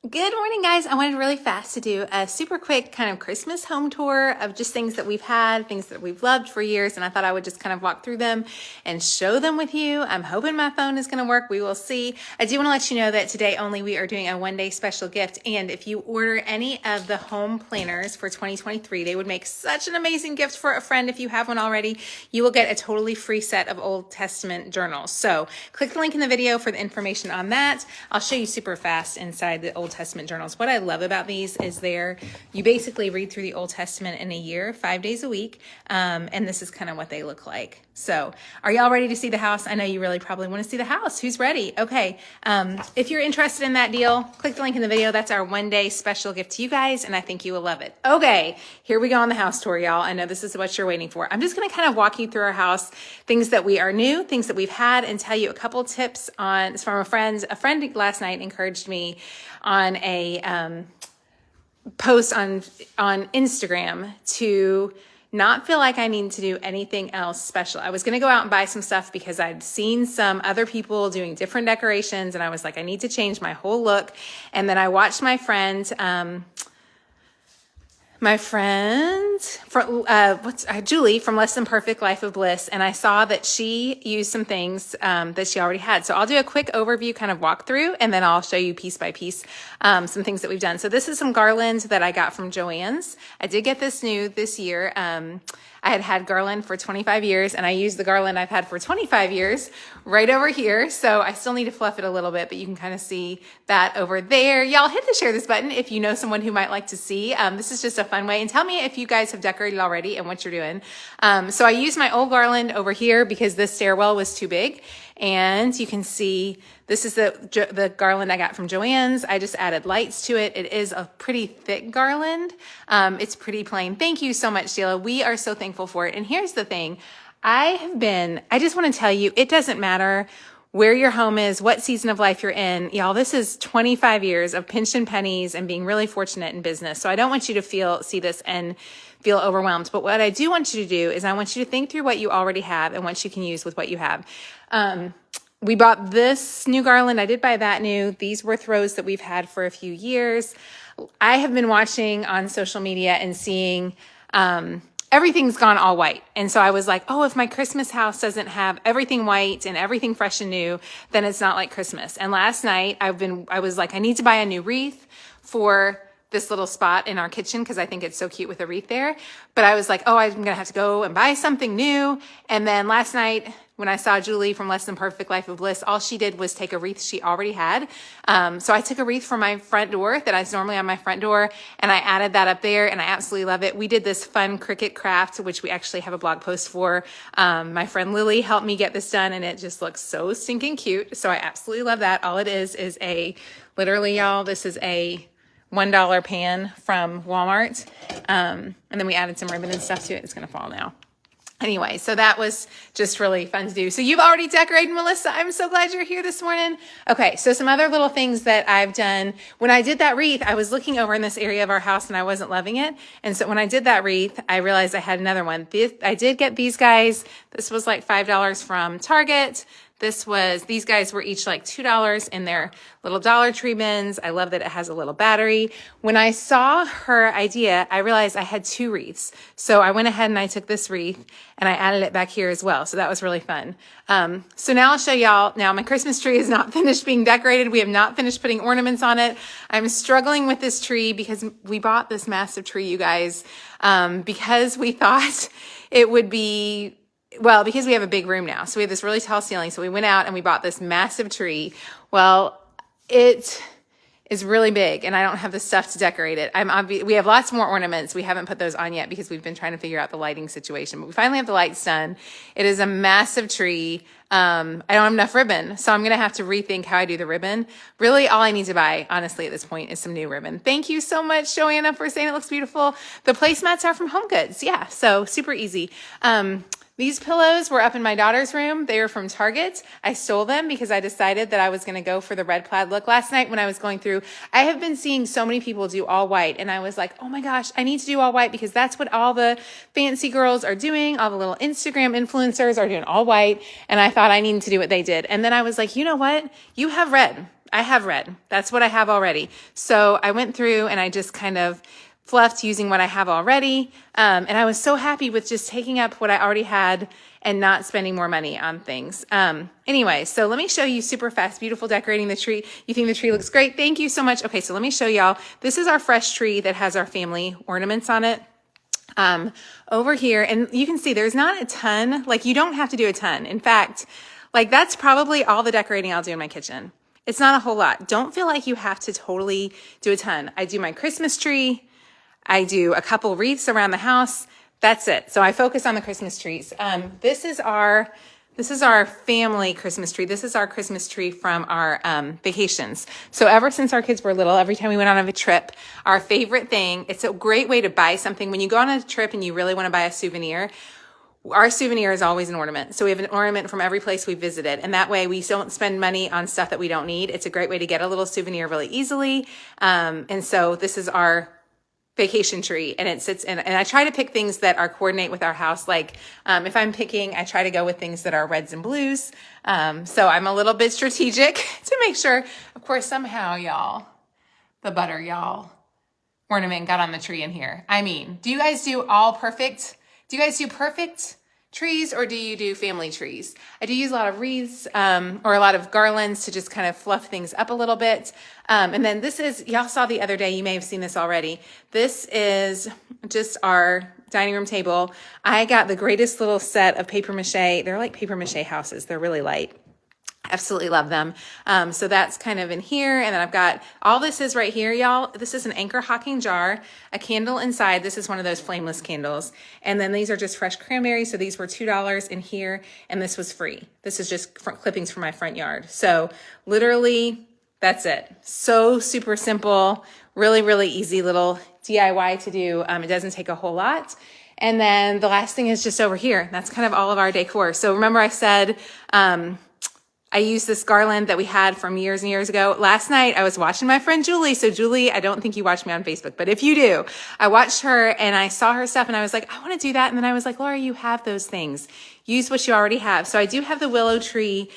Good morning, guys. I wanted really fast to do a super quick kind of Christmas home tour of just things that we've had, things that we've loved for years, and I thought I would just kind of walk through them and show them with you. I'm hoping my phone is going to work. We will see. I do want to let you know that today only we are doing a one-day special gift, and if you order any of the home planners for 2023, they would make such an amazing gift for a friend. If you have one already, you will get a totally free set of Old Testament journals. So click the link in the video for the information on that. I'll show you super fast inside the Old Testament journals. What I love about these is you basically read through the Old Testament in a year, 5 days a week. And this is kind of what they look like. So are y'all ready to see the house? I know you really probably want to see the house. Who's ready? Okay. If you're interested in that deal, click the link in the video. That's our one-day special gift to you guys, and I think you will love it. Okay, here we go on the house tour, y'all. I know this is what you're waiting for. I'm just going to kind of walk you through our house, things that we are new, things that we've had, and tell you a couple tips on from a friend. A friend last night encouraged me on a post on Instagram to not feel like I need to do anything else special. I was going to go out and buy some stuff because I'd seen some other people doing different decorations, and I was like, I need to change my whole look. And then I watched my friend, Julie from Less Than Perfect Life of Bliss, and I saw that she used some things that she already had. So I'll do a quick overview, kind of walk through, and then I'll show you piece by piece some things that we've done. So this is some garland that I got from Joann's. I did get this new this year. I had garland for 25 years, and I used the garland I've had for 25 years right over here. So I still need to fluff it a little bit, but you can kind of see that over there. Y'all hit the share this button if you know someone who might like to see. This is just a fun way. And tell me if you guys have decorated already and what you're doing. So I used my old garland over here because this stairwell was too big. And you can see this is the garland I got from Joann's. I just added lights to it. It is a pretty thick garland. It's pretty plain. Thank you so much, Sheila. We are so thankful for it. And here's the thing. I just want to tell you, it doesn't matter where your home is, what season of life you're in. Y'all, this is 25 years of pinching pennies and being really fortunate in business. So I don't want you to see this and feel overwhelmed. But what I do want you to do is I want you to think through what you already have and what you can use with what you have. We bought this new garland. I did buy that new. These were throws that we've had for a few years. I have been watching on social media and seeing everything's gone all white. And so I was like, oh, if my Christmas house doesn't have everything white and everything fresh and new, then it's not like Christmas. And last night I was like, I need to buy a new wreath for this little spot in our kitchen because I think it's so cute with a wreath there. But I was like, oh, I'm going to have to go and buy something new. And then last night when I saw Julie from Less Than Perfect Life of Bliss, all she did was take a wreath she already had. So I took a wreath from my front door that is normally on my front door, and I added that up there, and I absolutely love it. We did this fun Cricut craft, which we actually have a blog post for. My friend Lily helped me get this done, and it just looks so stinking cute. So I absolutely love that. All it is literally, y'all, this is a $1 pan from Walmart. And then we added some ribbon and stuff to it. It's going to fall now. Anyway, so that was just really fun to do. So you've already decorated, Melissa. I'm so glad you're here this morning. Okay, so some other little things that I've done. When I did that wreath, I was looking over in this area of our house and I wasn't loving it. And so when I did that wreath, I realized I had another one. I did get these guys. This was like $5 from Target. These guys were each like $2 in their little Dollar Tree bins. I love that it has a little battery. When I saw her idea, I realized I had two wreaths. So I went ahead and I took this wreath and I added it back here as well. So that was really fun. So now I'll show y'all. Now my Christmas tree is not finished being decorated. We have not finished putting ornaments on it. I'm struggling with this tree because we bought this massive tree, you guys, because we thought it would be because we have a big room now. So we have this really tall ceiling. So we went out and we bought this massive tree. Well, it is really big and I don't have the stuff to decorate it. We have lots more ornaments. We haven't put those on yet because we've been trying to figure out the lighting situation, but we finally have the lights done. It is a massive tree. I don't have enough ribbon, so I'm going to have to rethink how I do the ribbon. Really, all I need to buy, honestly, at this point is some new ribbon. Thank you so much, Joanna, for saying it looks beautiful. The placemats are from HomeGoods. Yeah, so super easy. These pillows were up in my daughter's room. They were from Target. I stole them because I decided that I was going to go for the red plaid look. Last night when I was going through, I have been seeing so many people do all white. And I was like, oh my gosh, I need to do all white because that's what all the fancy girls are doing. All the little Instagram influencers are doing all white. And I thought I needed to do what they did. And then I was like, you know what? You have red. I have red. That's what I have already. So I went through and I just kind of fluffed using what I have already. And I was so happy with just taking up what I already had and not spending more money on things. Anyway, so let me show you super fast, beautiful decorating the tree. You think the tree looks great? Thank you so much. Okay, so let me show y'all. This is our fresh tree that has our family ornaments on it. Over here, and you can see there's not a ton, like you don't have to do a ton. In fact, like that's probably all the decorating I'll do in my kitchen. It's not a whole lot. Don't feel like you have to totally do a ton. I do my Christmas tree. I do a couple wreaths around the house. That's it. So I focus on the Christmas trees. This is our family Christmas tree. This is our Christmas tree from our vacations. So ever since our kids were little, every time we went on a trip, our favorite thing, it's a great way to buy something. When you go on a trip and you really want to buy a souvenir, our souvenir is always an ornament. So we have an ornament from every place we visited. And that way we don't spend money on stuff that we don't need. It's a great way to get a little souvenir really easily. And so this is our vacation tree, and it sits in, and I try to pick things that are coordinate with our house. Like if I'm picking, I try to go with things that are reds and blues. So I'm a little bit strategic to make sure, of course, somehow the butter ornament got on the tree in here. I mean, do you guys do all perfect? Do you guys do perfect trees, or do you do family trees? I do use a lot of wreaths or a lot of garlands to just kind of fluff things up a little bit. And then this is, y'all saw the other day, you may have seen this already. This is just our dining room table. I got the greatest little set of paper mache. They're like paper mache houses. They're really light. Absolutely love them. So that's kind of in here. And then I've got, all this is right here, y'all. This is an anchor hocking jar, a candle inside. This is one of those flameless candles. And then these are just fresh cranberries. So these were $2 in here, and this was free. This is just clippings from my front yard. So literally that's it. So super simple, really, really easy little DIY to do. It doesn't take a whole lot. And then the last thing is just over here. That's kind of all of our decor. So remember I said, I used this garland that we had from years and years ago. Last night, I was watching my friend Julie. So Julie, I don't think you watch me on Facebook, but if you do, I watched her and I saw her stuff and I was like, I want to do that. And then I was like, Laura, you have those things. Use what you already have. So I do have the willow tree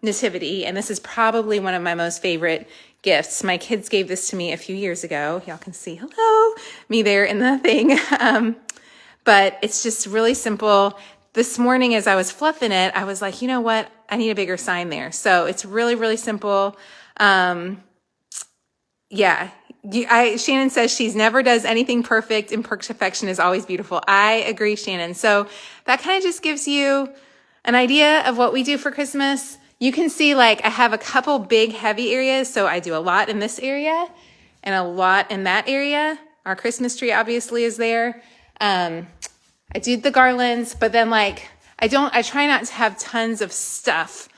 nativity, and this is probably one of my most favorite gifts. My kids gave this to me a few years ago. Y'all can see, hello, me there in the thing. But it's just really simple. This morning, as I was fluffing it, I was like, you know what? I need a bigger sign there. So it's really, really simple. Shannon says she's never does anything perfect, and perfection is always beautiful. I agree, Shannon. So that kind of just gives you an idea of what we do for Christmas. You can see, like, I have a couple big heavy areas. So I do a lot in this area and a lot in that area. Our Christmas tree obviously is there. I do the garlands, but then like, I try not to have tons of stuff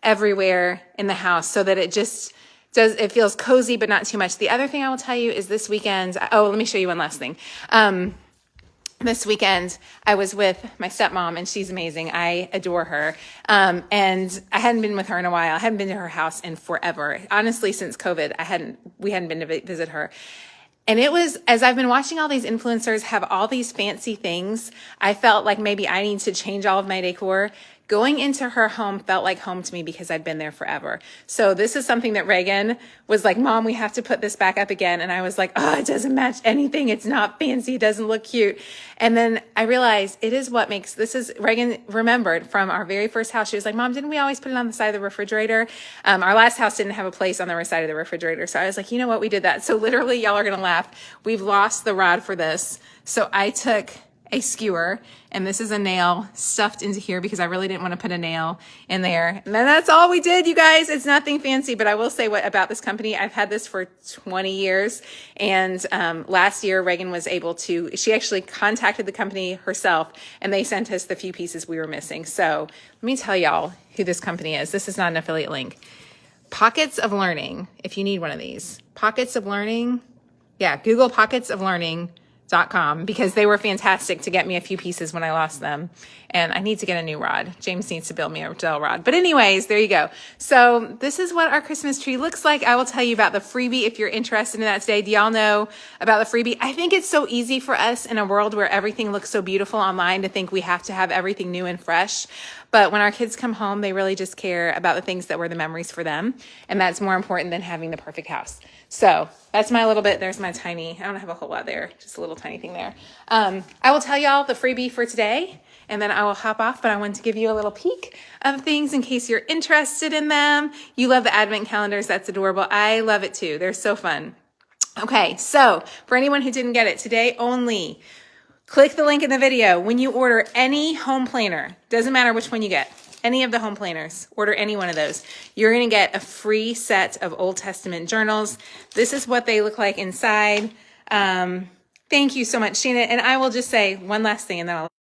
everywhere in the house so that it feels cozy, but not too much. The other thing I will tell you is this weekend, let me show you one last thing. This weekend I was with my stepmom, and she's amazing. I adore her. And I hadn't been with her in a while. I hadn't been to her house in forever. Honestly, since COVID, we hadn't been to visit her. And it was, as I've been watching all these influencers have all these fancy things, I felt like maybe I need to change all of my decor. Going into her home felt like home to me because I'd been there forever. So this is something that Reagan was like, Mom, we have to put this back up again. And I was like, oh, it doesn't match anything. It's not fancy. It doesn't look cute. And then I realized it is what makes, Reagan remembered from our very first house. She was like, Mom, didn't we always put it on the side of the refrigerator? Our last house didn't have a place on the side of the refrigerator. So I was like, you know what? We did that. So literally, y'all are going to laugh. We've lost the rod for this. So I took a skewer, and this is a nail stuffed into here because I really didn't want to put a nail in there. And then that's all we did, you guys. It's nothing fancy, but I will say about this company. I've had this for 20 years. And last year, Reagan was able to, she actually contacted the company herself, and they sent us the few pieces we were missing. So let me tell y'all who this company is. This is not an affiliate link. Pockets of Learning, if you need one of these. Pockets of Learning. Yeah, Google Pockets of Learning. Because they were fantastic to get me a few pieces when I lost them. And I need to get a new rod. James needs to build me a gel rod. But anyways, there you go. So this is what our Christmas tree looks like. I will tell you about the freebie if you're interested in that today. Do y'all know about the freebie? I think it's so easy for us in a world where everything looks so beautiful online to think we have to have everything new and fresh. But when our kids come home, they really just care about the things that were the memories for them. And that's more important than having the perfect house. So that's my little bit. There's my tiny, I don't have a whole lot there, just a little tiny thing there. I will tell y'all the freebie for today, and then I will hop off, but I wanted to give you a little peek of things in case you're interested in them. You love the advent calendars. That's adorable. I love it too. They're so fun. Okay, so for anyone who didn't get it, today only, click the link in the video. When you order any home planner, doesn't matter which one you get, any of the home planners, order any one of those, you're going to get a free set of Old Testament journals. This is what they look like inside. Thank you so much, Sheena. And I will just say one last thing, and then I'll